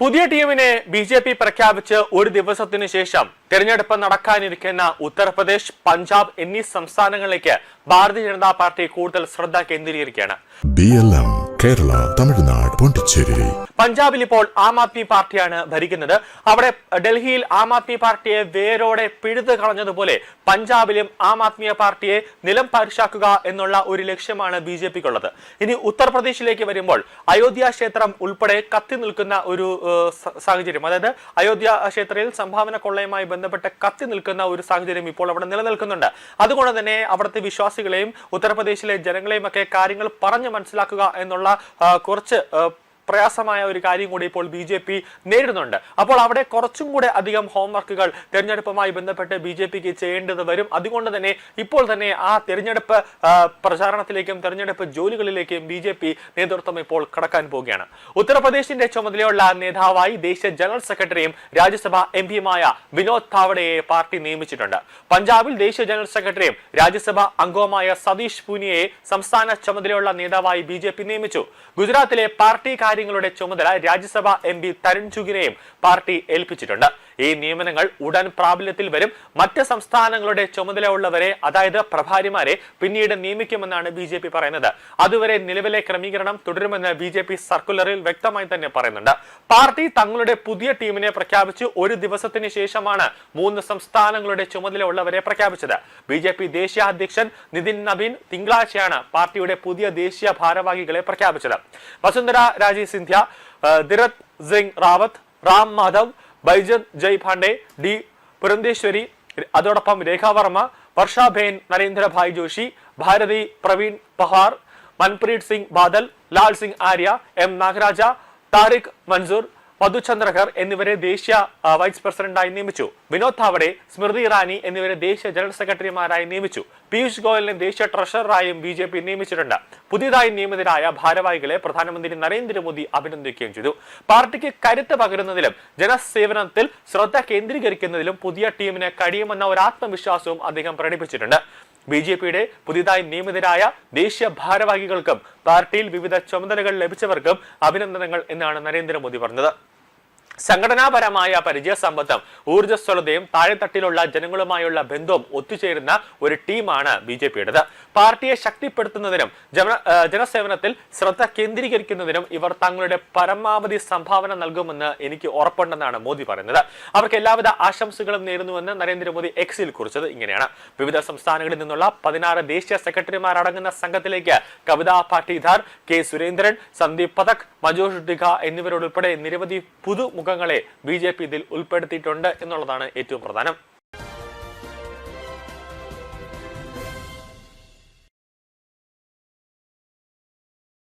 പുതിയ ടീമിനെ ബി.ജെ.പി. പ്രഖ്യാപിച്ച് ഒരു ദിവസത്തിനു ശേഷം തെരഞ്ഞെടുപ്പ് നടക്കാനിരിക്കുന്ന ഉത്തർപ്രദേശ്, പഞ്ചാബ് എന്നീ സംസ്ഥാനങ്ങളിലേക്ക് ഭാരതീയ ജനതാ പാർട്ടി കൂടുതൽ ശ്രദ്ധ കേന്ദ്രീകരിക്കുകയാണ്. കേരള, തമിഴ്നാട്, പോണ്ടിച്ചേരി. പഞ്ചാബിൽ ഇപ്പോൾ ആം ആദ്മി പാർട്ടിയാണ് ഭരിക്കുന്നത്. അവിടെ ഡൽഹിയിൽ ആം ആദ്മി പാർട്ടിയെ വേരോടെ പിഴുതു കളഞ്ഞതുപോലെ പഞ്ചാബിലും ആം ആദ്മി പാർട്ടിയെ നിലം പരിശാക്കുക എന്നുള്ള ഒരു ലക്ഷ്യമാണ് ബി.ജെ.പിക്കുള്ളത്. ഇനി ഉത്തർപ്രദേശിലേക്ക് വരുമ്പോൾ അയോധ്യ ക്ഷേത്രം ഉൾപ്പെടെ കത്തി നിൽക്കുന്ന ഒരു സാഹചര്യം, അതായത് അയോധ്യ ക്ഷേത്രത്തിൽ സംഭാവന കൊള്ളയുമായി ബന്ധപ്പെട്ട് കത്തി നിൽക്കുന്ന ഒരു സാഹചര്യം ഇപ്പോൾ അവിടെ നിലനിൽക്കുന്നുണ്ട്. അതുകൊണ്ട് തന്നെ അവിടുത്തെ വിശ്വാസികളെയും ഉത്തർപ്രദേശിലെ ജനങ്ങളെയും ഒക്കെ കാര്യങ്ങൾ പറഞ്ഞു മനസ്സിലാക്കുക എന്നുള്ള കുറച്ച് പ്രയാസമായ ഒരു കാര്യം കൂടി ഇപ്പോൾ ബി.ജെ.പി. നേരിടുന്നുണ്ട്. അപ്പോൾ അവിടെ കുറച്ചും കൂടെ അധികം ഹോംവർക്കുകൾ തെരഞ്ഞെടുപ്പുമായി ബന്ധപ്പെട്ട് ബി.ജെ.പിക്ക് ചെയ്യേണ്ടത് വരും. അതുകൊണ്ട് തന്നെ ഇപ്പോൾ തന്നെ ആ തെരഞ്ഞെടുപ്പ് പ്രചാരണത്തിലേക്കും തെരഞ്ഞെടുപ്പ് ജോലികളിലേക്കും ബി.ജെ.പി. നേതൃത്വം ഇപ്പോൾ കടക്കാൻ പോവുകയാണ്. ഉത്തർപ്രദേശിന്റെ ചുമതലയുള്ള നേതാവായി ദേശീയ ജനറൽ സെക്രട്ടറിയും രാജ്യസഭാ എംപിയുമായ വിനോദ് താവഡെയെ പാർട്ടി നിയമിച്ചിട്ടുണ്ട്. പഞ്ചാബിൽ ദേശീയ ജനറൽ സെക്രട്ടറിയും രാജ്യസഭാ അംഗവുമായ സതീഷ് പൂനിയയെ സംസ്ഥാന ചുമതലയുള്ള നേതാവായി ബി.ജെ.പി. നിയമിച്ചു. ഗുജറാത്തിലെ പാർട്ടി കാര്യങ്ങളുടെ ചുമതല രാജ്യസഭാ എം.പി. തരുൺ ചുഗിനെയും പാർട്ടി ഏൽപ്പിച്ചിട്ടുണ്ട്. ഈ നിയമനങ്ങൾ ഉടൻ പ്രാബല്യത്തിൽ വരും. മറ്റ് സംസ്ഥാനങ്ങളുടെ ചുമതലയുള്ളവരെ, അതായത് പ്രഭാരിമാരെ പിന്നീട് നിയമിക്കുമെന്നാണ് ബി.ജെ.പി. പറയുന്നത്. അതുവരെ നിലവിലെ ക്രമീകരണം തുടരുമെന്ന് ബി.ജെ.പി. സർക്കുലറിൽ വ്യക്തമായി തന്നെ പറയുന്നുണ്ട്. പാർട്ടി തങ്ങളുടെ പുതിയ ടീമിനെ പ്രഖ്യാപിച്ച് ഒരു ദിവസത്തിന് ശേഷമാണ് 3 സംസ്ഥാനങ്ങളുടെ ചുമതലയുള്ളവരെ പ്രഖ്യാപിച്ചത്. ബി.ജെ.പി. ദേശീയ അധ്യക്ഷൻ നിതിൻ നബീൻ തിങ്കളാഴ്ചയാണ് പാർട്ടിയുടെ പുതിയ ദേശീയ ഭാരവാഹികളെ പ്രഖ്യാപിച്ചത്. വസുന്ധര രാജി സിന്ധ്യ, ദിരത് സിംഗ് റാവത്ത്, റാം മാധവ്, ബൈജൻ ജയ് പാണ്ഡെ, ഡി പുരന്ദേശ്വരി, അതോടൊപ്പം രേഖ വർമ്മ, വർഷാബേൻ നരേന്ദ്രഭായ് ജോഷി, ഭാരതി പ്രവീൺ പഹാർ, മൻപ്രീത് സിംഗ് ബാദൽ, ലാൽ സിംഗ് ആര്യ, എം നാഗരാജ, താരിഖ് മൻസൂർ, മധുചന്ദ്രകർ എന്നിവരെ ദേശീയ വൈസ് പ്രസിഡന്റായി നിയമിച്ചു. വിനോദ് താവഡെ, സ്മൃതി ഇറാനി എന്നിവരെ ദേശീയ ജനറൽ സെക്രട്ടറിമാരായി നിയമിച്ചു. പീയൂഷ് ഗോയലിനെ ദേശീയ ട്രഷററായും ബി.ജെ.പി. നിയമിച്ചിട്ടുണ്ട്. പുതിയതായി നിയമിതരായ ഭാരവാഹികളെ പ്രധാനമന്ത്രി നരേന്ദ്രമോദി അഭിനന്ദിക്കുകയും ചെയ്തു. പാർട്ടിക്ക് കരുത്ത് പകരുന്നതിലും ജനസേവനത്തിൽ ശ്രദ്ധ കേന്ദ്രീകരിക്കുന്നതിലും പുതിയ ടീമിന് കഴിയുമെന്ന ഒരു ആത്മവിശ്വാസവും അദ്ദേഹം പ്രകടിപ്പിച്ചിട്ടുണ്ട്. ബി.ജെ.പിയുടെ പുതിയതായി നിയമിതരായ ദേശീയ ഭാരവാഹികൾക്കും പാർട്ടിയിൽ വിവിധ ചുമതലകൾ ലഭിച്ചവർക്കും അഭിനന്ദനങ്ങൾ എന്നാണ് നരേന്ദ്രമോദി പറഞ്ഞത്. സംഘടനാപരമായ പരിചയസമ്പത്തും ഊർജ്ജസ്വലതയും താഴെത്തട്ടിലുള്ള ജനങ്ങളുമായുള്ള ബന്ധവും ഒത്തുചേരുന്ന ഒരു ടീമാണ് ബി.ജെ.പിയുടേത്. പാർട്ടിയെ ശക്തിപ്പെടുത്തുന്നതിനും ജനസേവനത്തിൽ ശ്രദ്ധ കേന്ദ്രീകരിക്കുന്നതിനും ഇവർ തങ്ങളുടെ പരമാവധി സംഭാവന നൽകുമെന്ന് എനിക്ക് ഉറപ്പുണ്ടെന്നാണ് മോദി പറയുന്നത്. അവർക്ക് എല്ലാവിധ ആശംസകളും നേരുന്നുവെന്ന് നരേന്ദ്രമോദി എക്സിൽ കുറിച്ചത് ഇങ്ങനെയാണ്. വിവിധ സംസ്ഥാനങ്ങളിൽ നിന്നുള്ള 16 ദേശീയ സെക്രട്ടറിമാർ അടങ്ങുന്ന സംഘത്തിലേക്ക് കവിതാ പാട്ടീദാർ, കെ സുരേന്ദ്രൻ, സന്ദീപ് പഥക്, മജോഷ് ഡിഘ എന്നിവരുൾപ്പെടെ നിരവധി പുതുമുഖങ്ങളെ ബി.ജെ.പി. ഇതിൽ ഉൾപ്പെടുത്തിയിട്ടുണ്ട് എന്നുള്ളതാണ് ഏറ്റവും പ്രധാനം.